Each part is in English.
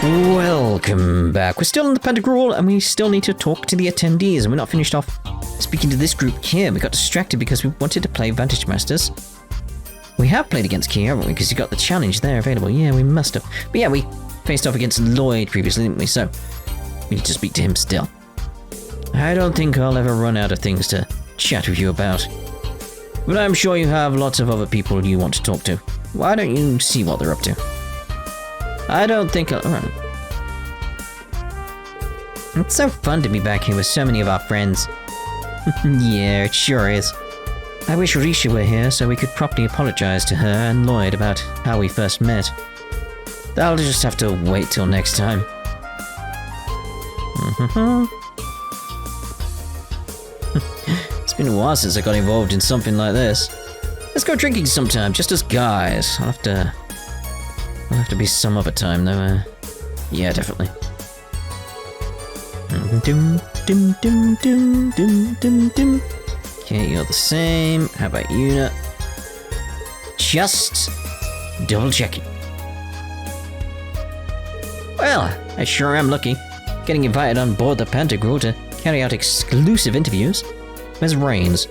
Welcome back. We're still in the Pentagram and we still need to talk to the attendees, and we're not finished off speaking to this group here. We got distracted because we wanted to play Vantage Masters. We have played against Key, haven't we? Because you got the challenge there available. Yeah, we must have. But yeah, we faced off against Lloyd previously, didn't we? So we need to speak to him still. I don't think I'll ever run out of things to chat with you about. But I'm sure you have lots of other people you want to talk to. Why don't you see what they're up to? I don't think I'll... Alright. It's so fun to be back here with so many of our friends. Yeah, it sure is. I wish Risha were here so we could properly apologize to her and Lloyd about how we first met. I'll just have to wait till next time. It's been a while since I got involved in something like this. Let's go drinking sometime, just as guys. I'll have to be some other time though. Yeah, definitely. Okay, you're the same. How about you? Now? Just double checking. Well, I sure am lucky. Getting invited on board the Pentagram to carry out exclusive interviews. Where's Rean's?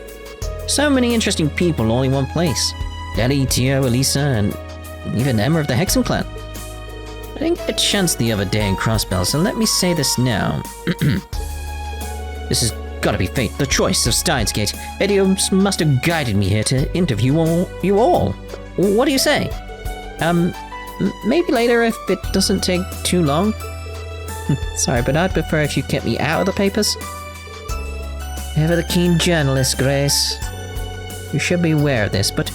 So many interesting people all in one place. Ellie, Tio, Elisa, and even Emma of the Hexen clan. I didn't get a chance the other day in Crossbell, so let me say this now. This has gotta be fate, the choice of Steinsgate. Idios must have guided me here to interview you all. What do you say? Maybe later if it doesn't take too long. Sorry, but I'd prefer if you kept me out of the papers. Ever the keen journalist, Grace. You should be aware of this, but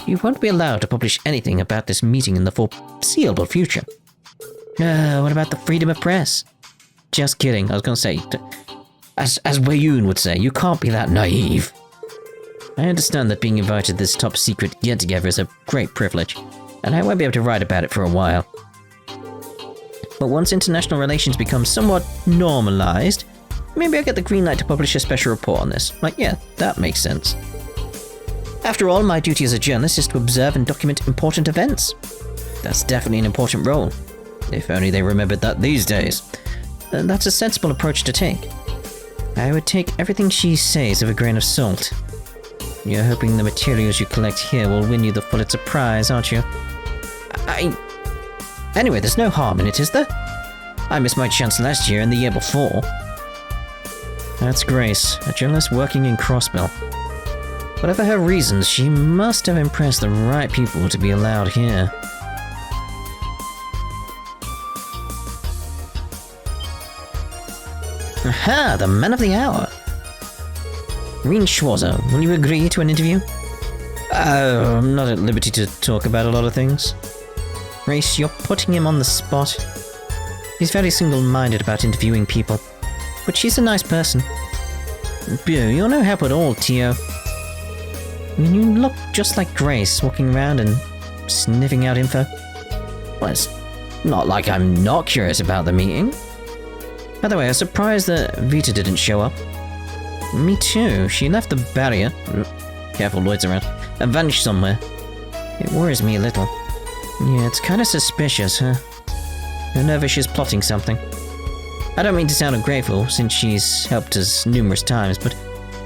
you won't be allowed to publish anything about this meeting in the foreseeable future. What about the freedom of press? Just kidding, I was gonna say, as Wayun would say, you can't be that naive. I understand that being invited to this top secret get-together is a great privilege, and I won't be able to write about it for a while. But once international relations become somewhat normalized, maybe I'll get the green light to publish a special report on this. Like, yeah, that makes sense. After all, my duty as a journalist is to observe and document important events. That's definitely an important role. If only they remembered that these days. That's a sensible approach to take. I would take everything she says with a grain of salt. You're hoping the materials you collect here will win you the Pulitzer Prize, aren't you? Anyway, there's no harm in it, is there? I missed my chance last year and the year before. That's Grace, a journalist working in Crossbell. Whatever her reasons, she must have impressed the right people to be allowed here. Aha, the man of the hour! Rean Schwarzer, will you agree to an interview? I'm not at liberty to talk about a lot of things. Grace, you're putting him on the spot. He's very single-minded about interviewing people. But she's a nice person. You're no help at all, Tio. I mean, you look just like Grace, walking around and sniffing out info. Well, it's not like I'm not curious about the meeting. By the way, I was surprised that Vita didn't show up. Me too. She left the barrier. Careful, Lloyd's around. And vanished somewhere. It worries me a little. Yeah, it's kind of suspicious, huh? I'm nervous she's plotting something. I don't mean to sound ungrateful, since she's helped us numerous times, but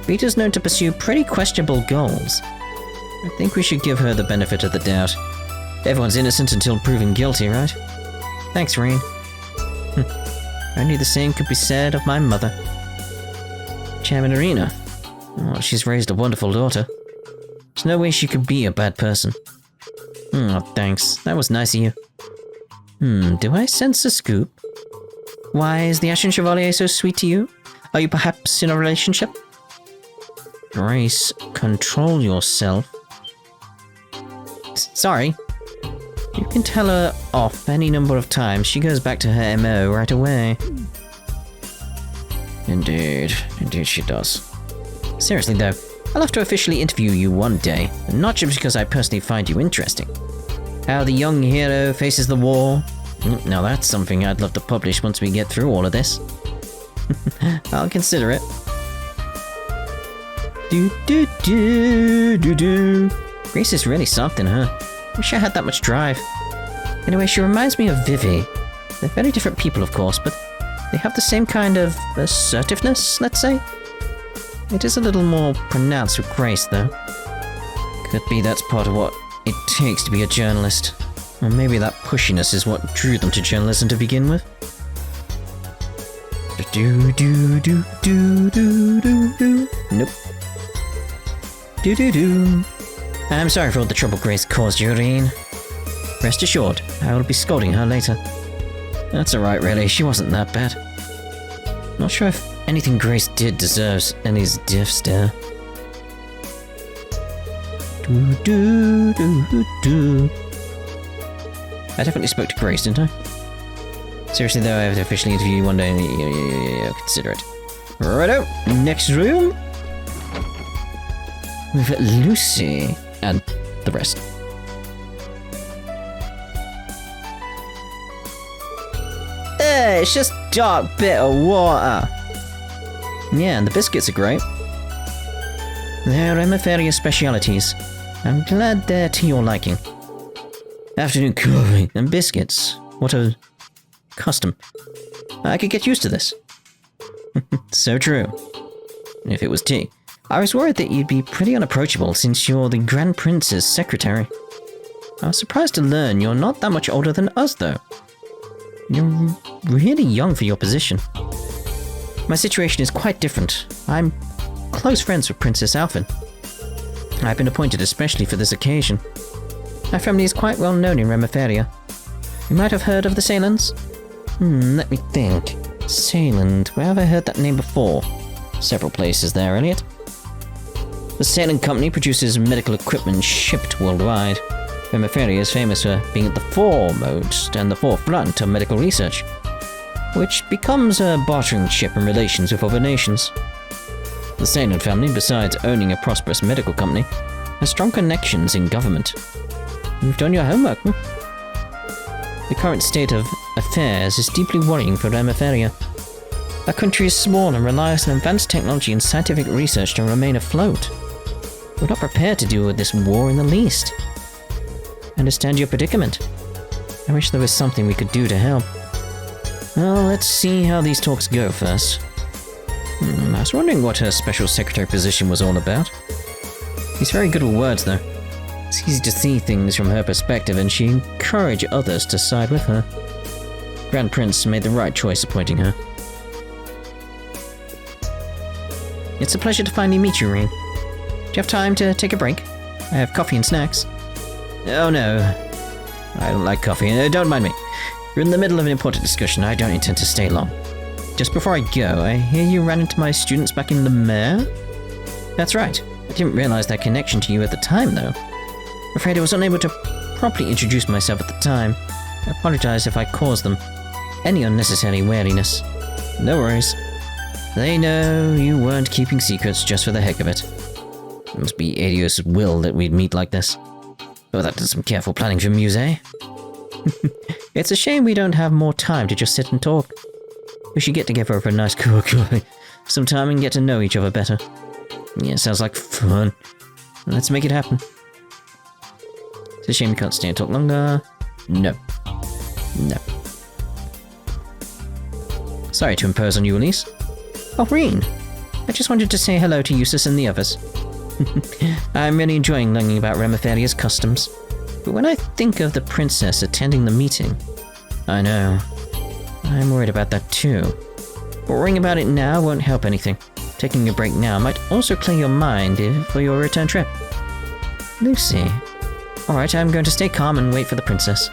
Vita's known to pursue pretty questionable goals. I think we should give her the benefit of the doubt. Everyone's innocent until proven guilty, right? Thanks, Rean. Only the same could be said of my mother. Chairman Arena. Oh, she's raised a wonderful daughter. There's no way she could be a bad person. Oh, thanks. That was nice of you. Do I sense a scoop? Why is the Ashen Chevalier so sweet to you? Are you perhaps in a relationship? Grace, control yourself. Sorry. You can tell her off any number of times. She goes back to her MO right away. Indeed she does. Seriously though, I'll have to officially interview you one day, and not just because I personally find you interesting. How the young hero faces the war. Now that's something I'd love to publish once we get through all of this. I'll consider it. Grace is really something, huh? Wish I had that much drive. Anyway, she reminds me of Vivi. They're very different people, of course, but they have the same kind of assertiveness, let's say. It is a little more pronounced with Grace, though. Could be that's part of what it takes to be a journalist. Or maybe that pushiness is what drew them to journalism to begin with. Nope. I'm sorry for all the trouble Grace caused you, Rean. Rest assured, I will be scolding her later. That's alright, really. She wasn't that bad. Not sure if anything Grace did deserves Ellie's diff stare. I definitely spoke to Grace, didn't I? Seriously though, I have to officially interview you one day. Yeah, consider it. Righto, next room. With Lucy and the rest. It's just dark bitter water. Yeah, and the biscuits are great. They're Emiferia's specialities. I'm glad they're to your liking. Afternoon coffee and biscuits. What a custom. I could get used to this. So true. If it was tea. I was worried that you'd be pretty unapproachable since you're the Grand Prince's secretary. I was surprised to learn you're not that much older than us, though. You're really young for your position. My situation is quite different. I'm close friends with Princess Alphen. I've been appointed especially for this occasion. My family is quite well known in Remiferia. You might have heard of the Salons? Let me think. Saland, where have I heard that name before? Several places there, Elliot. The Salon Company produces medical equipment shipped worldwide. Remiferia is famous for being at the foremost and the forefront of medical research, which becomes a bartering chip in relations with other nations. The Salon family, besides owning a prosperous medical company, has strong connections in government. You've done your homework, The current state of affairs is deeply worrying for Remiferia. Our country is small and relies on advanced technology and scientific research to remain afloat. We're not prepared to deal with this war in the least. I understand your predicament. I wish there was something we could do to help. Well, let's see how these talks go first. I was wondering what her special secretary position was all about. She's very good with words, though. It's easy to see things from her perspective, and she encouraged others to side with her. Grand Prince made the right choice appointing her. It's a pleasure to finally meet you, Rean. Do you have time to take a break? I have coffee and snacks. Oh no, I don't like coffee. Don't mind me. You're in the middle of an important discussion. I don't intend to stay long. Just before I go, I hear you ran into my students back in Le Maire? That's right. I didn't realize their connection to you at the time, though. I'm afraid I was unable to properly introduce myself at the time. I apologize if I caused them any unnecessary wariness. No worries. They know you weren't keeping secrets just for the heck of it. It must be Adios' will that we'd meet like this. Oh, that does some careful planning from Musée. It's a shame we don't have more time to just sit and talk. We should get together over a nice cup of coffee sometime and get to know each other better. Yeah, sounds like fun. Let's make it happen. It's a shame we can't stay and talk longer. No. No. Sorry to impose on you, Elise. Oh, Rean. I just wanted to say hello to Eustace and the others. I'm really enjoying learning about Remiferia's customs. But when I think of the princess attending the meeting... I know. I'm worried about that too. But worrying about it now won't help anything. Taking a break now might also clear your mind for your return trip. Lucy. Alright, I'm going to stay calm and wait for the princess.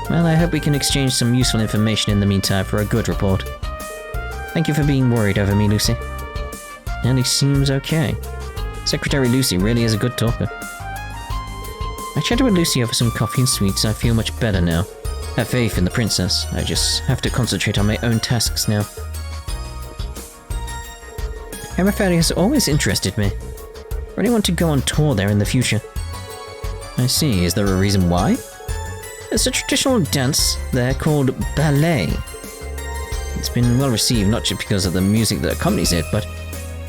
Well, I hope we can exchange some useful information in the meantime for a good report. Thank you for being worried over me, Lucy. And he seems okay. Secretary Lucy really is a good talker. I chatted with Lucy over some coffee and sweets. I feel much better now. Have faith in the princess. I just have to concentrate on my own tasks now. Remiferia has always interested me. I really want to go on tour there in the future. I see. Is there a reason why? There's a traditional dance there called ballet. It's been well received not just because of the music that accompanies it, but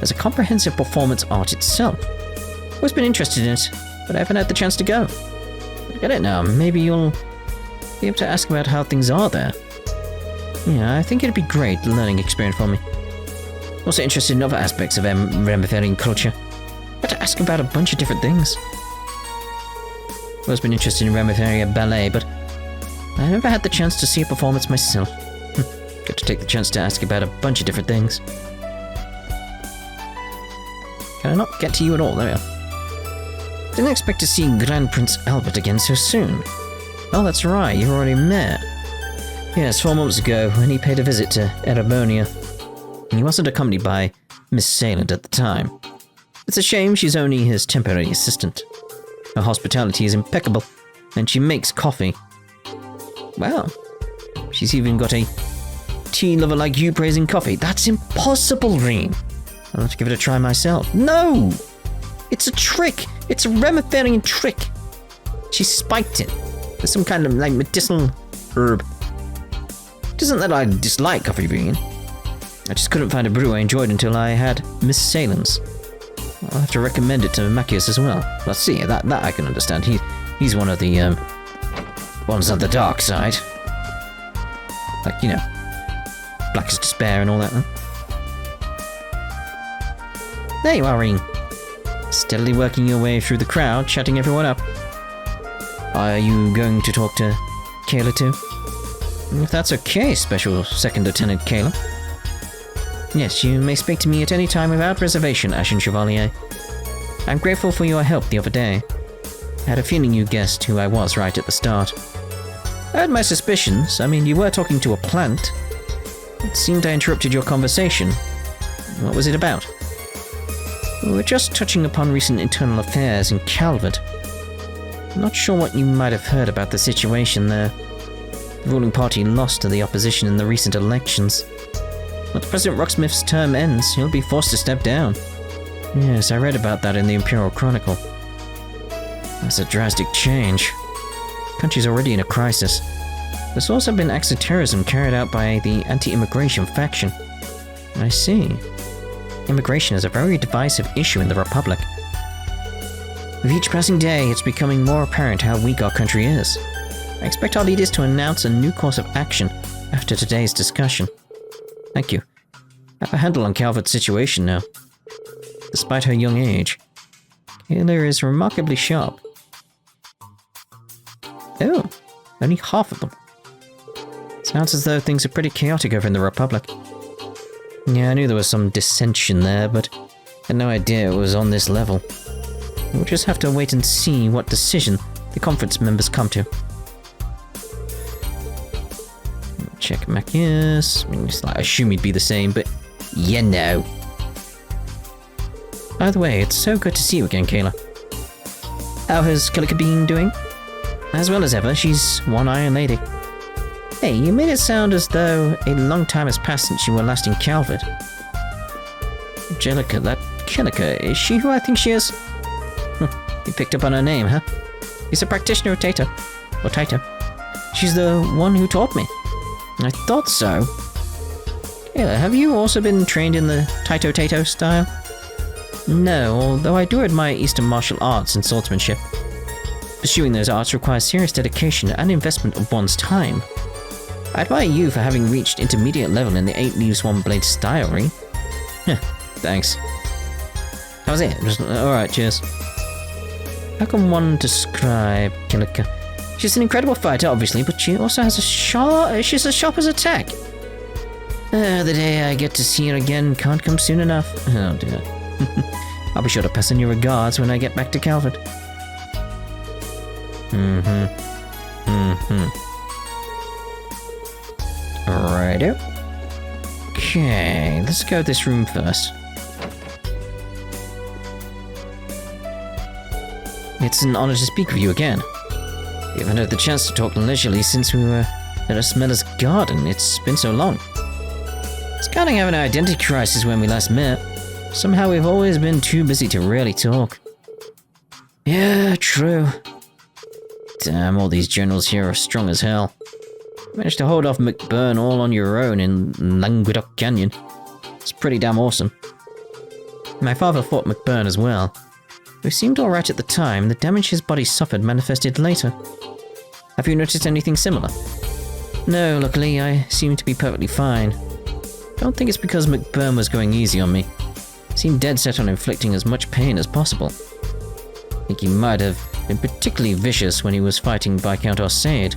as a comprehensive performance art itself. I've always been interested in it, but I haven't had the chance to go. I get it now. Maybe you'll be able to ask about how things are there. Yeah, I think it'd be great learning experience for me. Also interested in other aspects of Remetherian culture. Got to ask about a bunch of different things. Always been interested in Remetheria ballet, but I never had the chance to see a performance myself. Got to take the chance to ask about a bunch of different things. Can I not get to you at all? There we are. Didn't expect to see Grand Prince Albert again so soon. Oh, that's right, you already met. Yes, 4 months ago, when he paid a visit to Erebonia. He wasn't accompanied by Miss Sayland at the time. It's a shame she's only his temporary assistant. Her hospitality is impeccable, and she makes coffee. Wow. She's even got a tea lover like you praising coffee. That's impossible, Rean. I'll have to give it a try myself. No! It's a trick! It's a Remetherian trick! She spiked it. There's some kind of, like, medicinal herb. It isn't that I dislike coffee, Rean. I just couldn't find a brew I enjoyed until I had Miss Sayland's. I'll have to recommend it to Macius as well. Let's see, that I can understand. He's one of the, ones on the dark side. Like, you know, Blackest Despair and all that, huh? There you are, Rean. Steadily working your way through the crowd, chatting everyone up. Are you going to talk to Kayla too? If that's okay, Special Second Lieutenant Kayla. Yes, you may speak to me at any time without reservation, Ashen Chevalier. I'm grateful for your help the other day. I had a feeling you guessed who I was right at the start. I had my suspicions. I mean, you were talking to a plant. It seemed I interrupted your conversation. What was it about? We were just touching upon recent internal affairs in Calvard. I'm not sure what you might have heard about the situation there. The ruling party lost to the opposition in the recent elections. Once President Rocksmith's term ends, he'll be forced to step down. Yes, I read about that in the Imperial Chronicle. That's a drastic change. The country's already in a crisis. There's also been acts of terrorism carried out by the anti-immigration faction. I see. Immigration is a very divisive issue in the Republic. With each passing day, it's becoming more apparent how weak our country is. I expect our leaders to announce a new course of action after today's discussion. Thank you. I have a handle on Calvard's situation now. Despite her young age, Kayla is remarkably sharp. Oh, only half of them. Sounds as though things are pretty chaotic over in the Republic. Yeah, I knew there was some dissension there, but I had no idea it was on this level. We'll just have to wait and see what decision the conference members come to. Check Macius. I mean, I assume he'd be the same, but you know. By the way, it's so good to see you again, Kayla. How has Kilika been doing? As well as ever, she's one iron lady. Hey, you made it sound as though a long time has passed since you were last in Calvard. Jellica, that Kilika, is she who I think she is? You picked up on her name, huh? He's a practitioner of Taito. Or Taito. She's the one who taught me. I thought so. Kayla, have you also been trained in the Taito style? No, although I do admire Eastern martial arts and swordsmanship. Pursuing those arts requires serious dedication and investment of one's time. I admire you for having reached intermediate level in the 8 Leaves 1 Blade style, Rean. Thanks. That was it. Alright, cheers. How can one describe Kilika? She's an incredible fighter, obviously, but she also has she's as sharp as a tack. The day I get to see her again can't come soon enough. Oh dear. I'll be sure to pass on your regards when I get back to Calvard. Righto. Okay, let's go this room first. It's an honor to speak with you again. We haven't had the chance to talk leisurely since we were at Smeller's garden. It's been so long. It's kind of having an identity crisis when we last met. Somehow we've always been too busy to really talk. Yeah, true. Damn, all these generals here are strong as hell. You managed to hold off McBurn all on your own in Languedoc Canyon. It's pretty damn awesome. My father fought McBurn as well. He seemed alright at the time. The damage his body suffered manifested later. Have you noticed anything similar? No, luckily, I seem to be perfectly fine. Don't think it's because McBurn was going easy on me. He seemed dead set on inflicting as much pain as possible. I think he might have been particularly vicious when he was fighting Viscount Arsaid.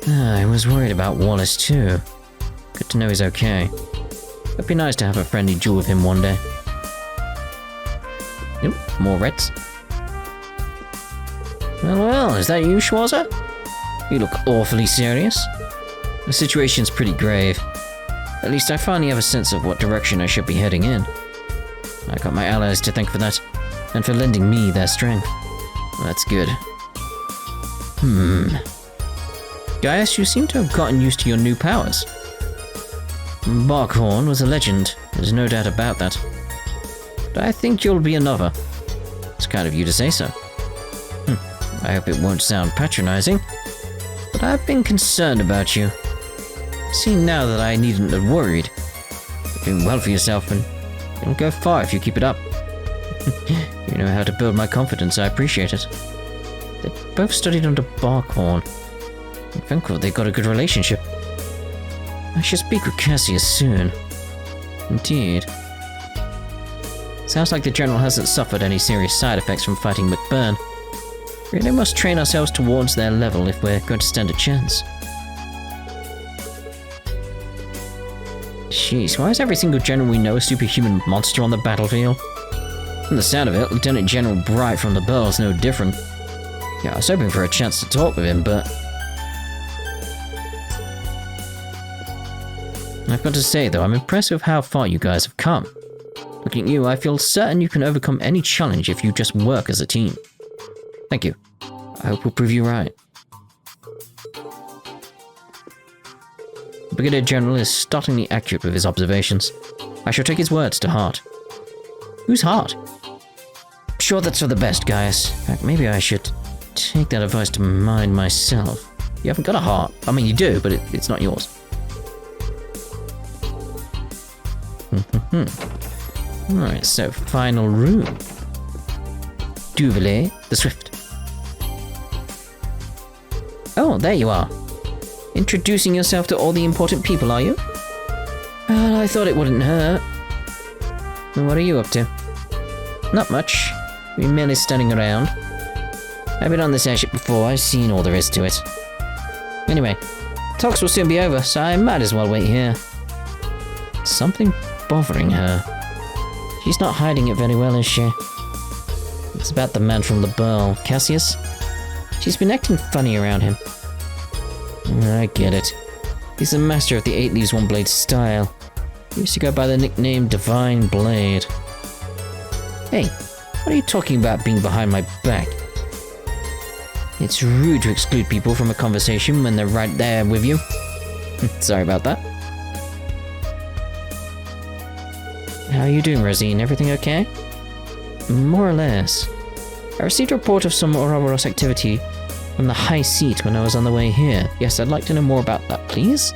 I was worried about Wallace too. Good to know he's okay. It'd be nice to have a friendly duel with him one day. Yep, more Reds. Well, is that you, Schwarzer? You look awfully serious. The situation's pretty grave. At least I finally have a sense of what direction I should be heading in. I got my allies to thank for that, and for lending me their strength. That's good. Gaius, you seem to have gotten used to your new powers. Barkhorn was a legend, there's no doubt about that. But I think you'll be another. It's kind of you to say so. I hope it won't sound patronizing, but I've been concerned about you. See now that I needn't have worried. You're doing well for yourself, and it'll go far if you keep it up. You know how to build my confidence, I appreciate it. They both studied under Barkhorn. I'm thankful they got a good relationship. I should speak with Cassius soon. Indeed. Sounds like the General hasn't suffered any serious side effects from fighting McBurn. We really must train ourselves towards their level if we're going to stand a chance. Jeez, why is every single general we know a superhuman monster on the battlefield? From the sound of it, Lieutenant General Bright from the Burl's no different. Yeah, I was hoping for a chance to talk with him, but... I've got to say, though, I'm impressed with how far you guys have come. Looking at you, I feel certain you can overcome any challenge if you just work as a team. Thank you. I hope we'll prove you right. The Brigadier General is startlingly accurate with his observations. I shall take his words to heart. Whose heart? I'm sure that's for the best, Gaius. In fact, maybe I should take that advice to mind myself. You haven't got a heart. I mean, you do, but it's not yours. Alright, so final room. Duvalier the Swift. Oh, there you are. Introducing yourself to all the important people, are you? Well, I thought it wouldn't hurt. What are you up to? Not much. We're merely standing around. I've been on this airship before, I've seen all there is to it. Anyway, talks will soon be over, so I might as well wait here. Something bothering her. She's not hiding it very well, is she? It's about the man from the Burl, Cassius. She's been acting funny around him. I get it. He's the master of the 8 leaves 1 blade style. He used to go by the nickname Divine Blade. Hey, what are you talking about being behind my back? It's rude to exclude people from a conversation when they're right there with you. Sorry about that. How are you doing, Rean? Everything okay? More or less. I received a report of some Ouroboros activity from the High Seat when I was on the way here. Yes, I'd like to know more about that, please?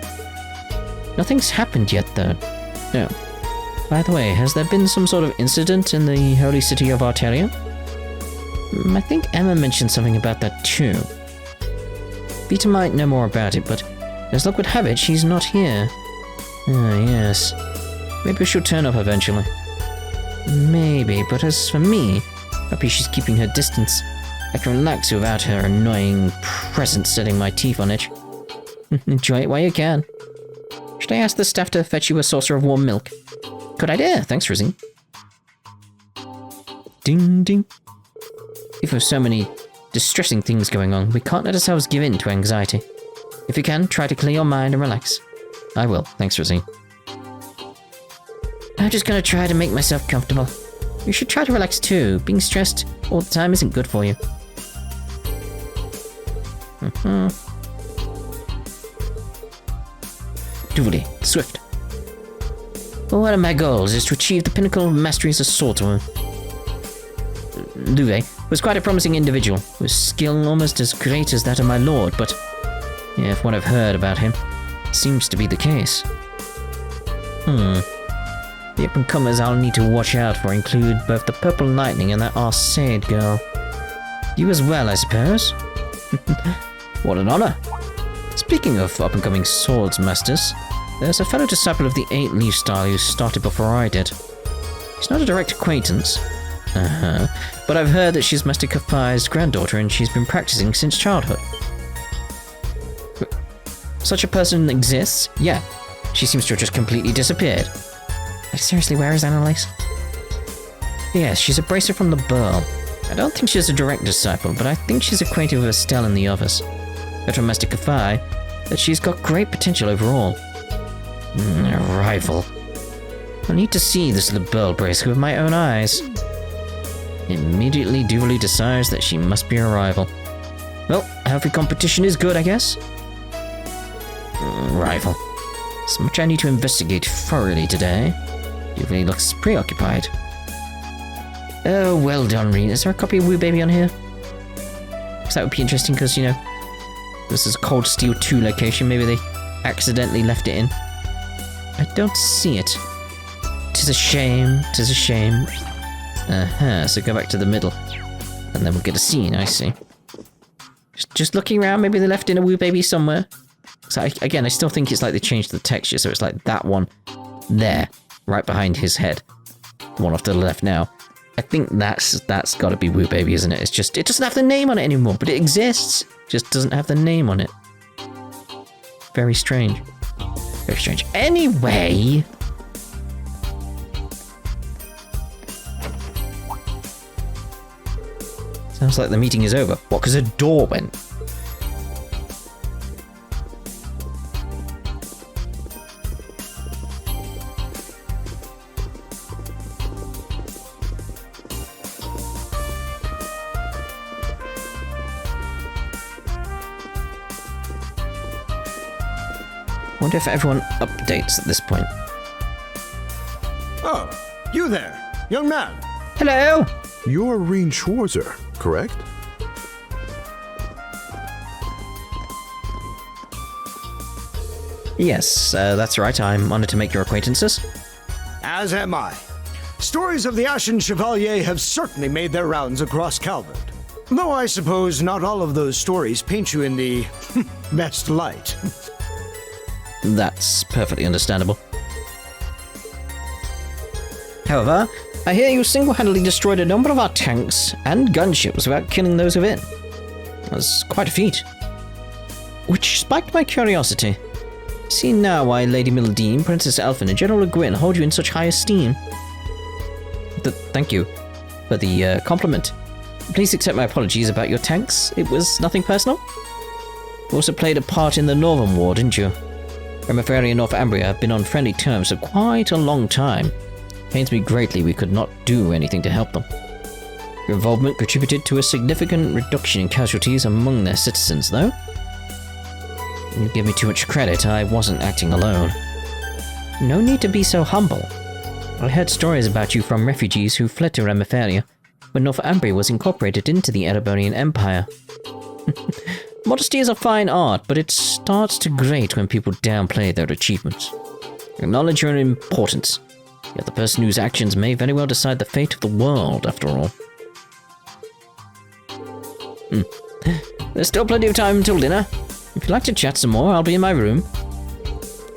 Nothing's happened yet, though. No. By the way, has there been some sort of incident in the holy city of Arteria? I think Emma mentioned something about that too. Vita might know more about it, but as luck would have it, she's not here. Ah, yes. Maybe she'll turn up eventually. Maybe, but as for me, happy she's keeping her distance. I can relax without her annoying presence setting my teeth on edge. Enjoy it while you can. Should I ask the staff to fetch you a saucer of warm milk? Good idea, thanks, Rean. Ding ding. If there's so many distressing things going on, we can't let ourselves give in to anxiety. If you can, try to clear your mind and relax. I will, thanks, Rean. I'm just gonna try to make myself comfortable. You should try to relax too. Being stressed all the time isn't good for you. Duvalier, Swift. One of my goals is to achieve the pinnacle of mastery as a swordsman. Louvet was quite a promising individual, with skill almost as great as that of my lord, but if what I've heard about him seems to be the case. The up-and-comers I'll need to watch out for include both the Purple Lightning and that Arsaid girl. You as well, I suppose? What an honor. It's Speaking of up-and-coming swords masters, there's a fellow disciple of the 8-leaf style who started before I did. He's not a direct acquaintance. But I've heard that she's Master Kafai's granddaughter and she's been practicing since childhood. Such a person exists? Yeah. She seems to have just completely disappeared. Seriously, where is Anelace? Yes, she's a bracer from the Burl. I don't think she's a direct disciple, but I think she's acquainted with Estelle and the others. Heard from Master Kafai that she's got great potential overall. A rival. I need to see this little Burl bracer with my own eyes. Immediately, Duvalie decides that she must be a rival. Well, healthy competition is good, I guess. Rival. So much I need to investigate thoroughly today. Duvalie looks preoccupied. Oh, well done, Rean. Is there a copy of Woo Baby on here? Because that would be interesting, because, you know, this is Cold Steel 2 location. Maybe they accidentally left it in. I don't see it. 'Tis a shame. 'Tis a shame. So go back to the middle. And then we'll get a scene, I see. Just looking around, maybe they left in a Woo Baby somewhere. So again, I still think it's like they changed the texture, so it's like that one there, right behind his head. The one off to the left now. I think that's got to be Woo Baby, isn't it? It's just, it doesn't have the name on it anymore, but it exists. Just doesn't have the name on it. Very strange. Very strange. Anyway. Sounds like the meeting is over. What, because a door went? Wonder if everyone updates at this point. Oh, you there, young man. Hello! You're Rean Schwarzer, correct? Yes, that's right. I'm honored to make your acquaintances. As am I. Stories of the Ashen Chevalier have certainly made their rounds across Calvard. Though I suppose not all of those stories paint you in the best light. That's perfectly understandable. However, I hear you single-handedly destroyed a number of our tanks and gunships without killing those within. That's quite a feat. Which spiked my curiosity. See now why Lady Mildine, Princess Elfin, and General Le Guin hold you in such high esteem. Thank you for the compliment. Please accept my apologies about your tanks. It was nothing personal. You also played a part in the Northern War, didn't you? Remeferia and Northumbria have been on friendly terms for quite a long time. Pains me greatly we could not do anything to help them. Your involvement contributed to a significant reduction in casualties among their citizens, though. You give me too much credit, I wasn't acting alone. No need to be so humble. I heard stories about you from refugees who fled to Remeferia when Northumbria was incorporated into the Erebonian Empire. Modesty is a fine art, but it starts to grate when people downplay their achievements. Acknowledge your importance. You're the person whose actions may very well decide the fate of the world, after all. There's still plenty of time until dinner. If you'd like to chat some more, I'll be in my room.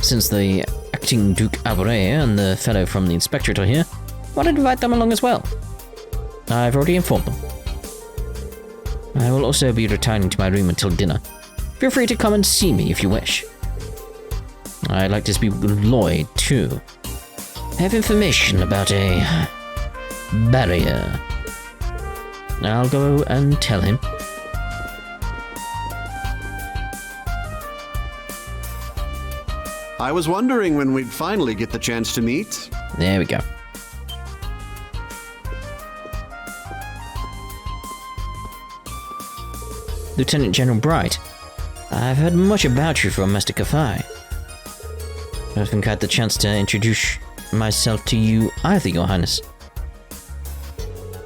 Since the acting Duke Abore and the fellow from the Inspectorate are here, I want to invite them along as well. I've already informed them. I will also be returning to my room until dinner. Feel free to come and see me if you wish. I'd like to speak with Lloyd, too. I have information about a barrier. I'll go and tell him. I was wondering when we'd finally get the chance to meet. There we go. Lieutenant General Bright, I've heard much about you from Master Kafai. I don't think I had the chance to introduce myself to you either, Your Highness.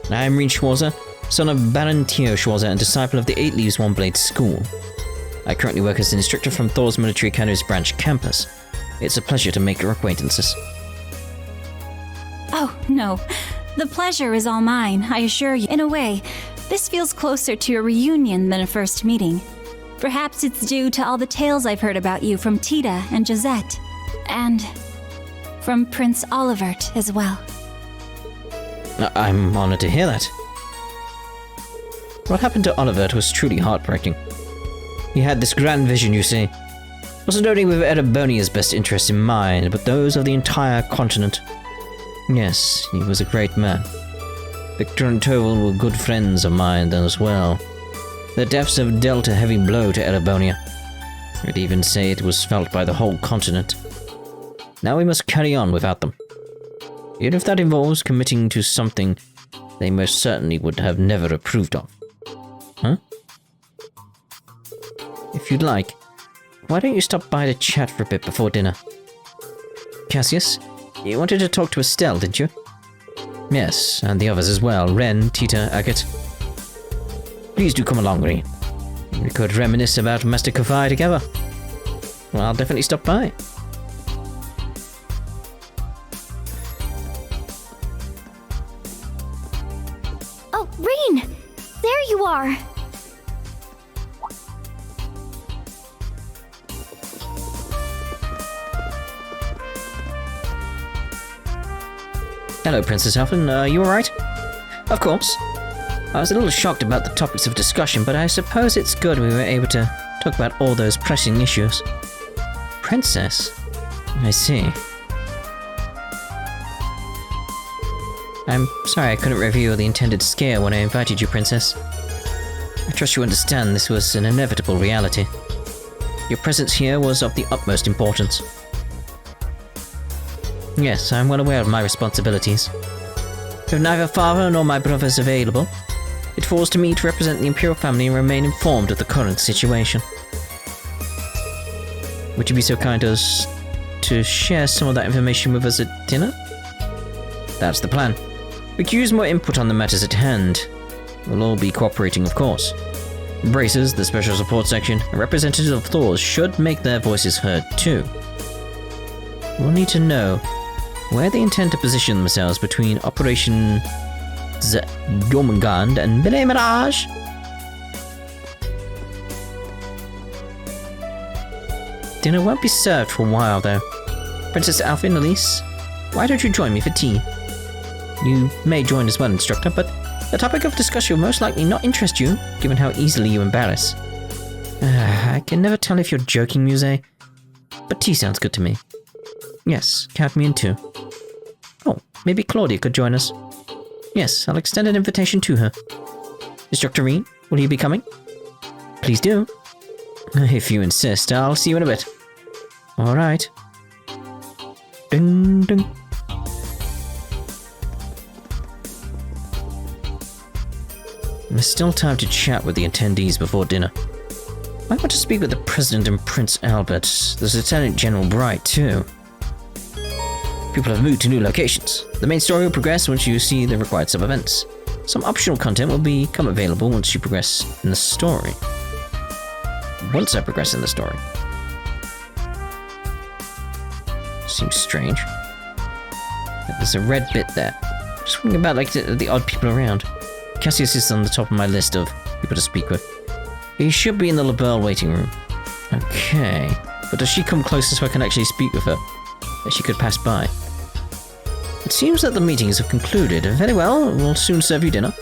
I am Rean Schwarzer, son of Baron Tio Schwarzer and disciple of the 8 Leaves One Blade School. I currently work as an instructor from Thor's Military Academy's branch campus. It's a pleasure to make your acquaintances. Oh, no. The pleasure is all mine, I assure you. In a way, this feels closer to a reunion than a first meeting. Perhaps it's due to all the tales I've heard about you from Tita and Gisette. And from Prince Olivert as well. I'm honored to hear that. What happened to Olivert was truly heartbreaking. He had this grand vision, you see. Wasn't only with Erebonia's best interests in mind, but those of the entire continent. Yes, he was a great man. Victor and Toval were good friends of mine then as well. Their deaths have dealt a heavy blow to Erebonia. I'd even say it was felt by the whole continent. Now we must carry on without them. Even if that involves committing to something they most certainly would have never approved of. Huh? If you'd like, why don't you stop by to chat for a bit before dinner? Cassius, you wanted to talk to Estelle, didn't you? Yes, and the others as well, Rean, Tita, Agate. Please do come along, Rean. We could reminisce about Master Kafai together. Well, I'll definitely stop by. Oh, Rean! There you are! Hello, Princess Elfin. You alright? Of course. I was a little shocked about the topics of discussion, but I suppose it's good we were able to talk about all those pressing issues. Princess? I see. I'm sorry I couldn't review the intended scale when I invited you, Princess. I trust you understand this was an inevitable reality. Your presence here was of the utmost importance. Yes, I'm well aware of my responsibilities. With neither father nor my brothers available, it falls to me to represent the Imperial family and remain informed of the current situation. Would you be so kind as to share some of that information with us at dinner? That's the plan. We could use more input on the matters at hand. We'll all be cooperating, of course. Bracers, the Special Support Section, and representatives of Thors should make their voices heard too. We'll need to know where they intend to position themselves between Operation Jormungand and Bele Mirage. Dinner won't be served for a while, though. Princess Alpha, Anelace, why don't you join me for tea? You may join as well, Instructor, but the topic of discussion will most likely not interest you, given how easily you embarrass. I can never tell if you're joking, Muse, but tea sounds good to me. Yes, count me in too. Oh, maybe Claudia could join us. Yes, I'll extend an invitation to her. Instructor Rean, will you be coming? Please do. If you insist, I'll see you in a bit. Alright. Ding ding. There's still time to chat with the attendees before dinner. I want to speak with the President and Prince Albert. There's Lieutenant General Bright, too. People have moved to new locations. The main story will progress once you see the required sub-events. Some optional content will become available once you progress in the story. Once I progress in the story. Seems strange. There's a red bit there. Just thinking about like the odd people around. Cassius is on the top of my list of people to speak with. He should be in the LaBelle waiting room. Okay. But does she come closer so I can actually speak with her? That she could pass by. It seems that the meetings have concluded. Very well, we'll soon serve you dinner.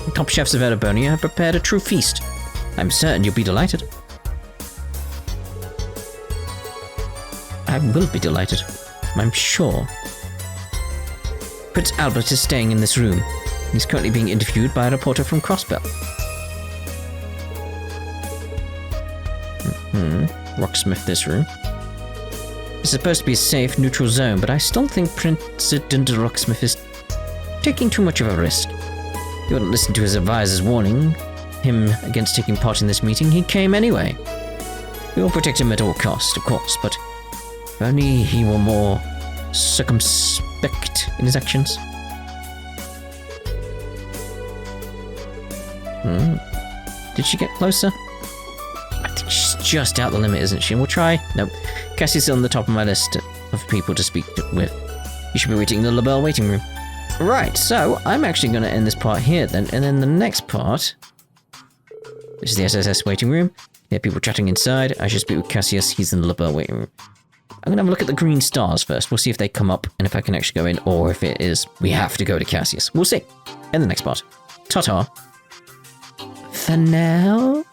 The top chefs of Erebonia have prepared a true feast. I'm certain you'll be delighted. I will be delighted. I'm sure. Prince Albert is staying in this room. He's currently being interviewed by a reporter from Crossbell. Rocksmith this room. It's supposed to be a safe, neutral zone, but I still think President Rocksmith is taking too much of a risk. He wouldn't listen to his advisor's warning him against taking part in this meeting. He came anyway. We will protect him at all costs, of course, but if only he were more circumspect in his actions. Did she get closer? I think she's just out the limit, isn't she? We'll try. Nope. Cassie's on the top of my list of people to speak with. You should be waiting in the LaBelle waiting room. Right, so I'm actually going to end this part here then, and then the next part, this is the SSS waiting room. There are people chatting inside. I should speak with Cassius. He's in the labor waiting room. I'm gonna have a look at the green stars first. We'll see if they come up and if I can actually go in, or if it is we have to go to Cassius. We'll see in the next part. Ta-ta. For now.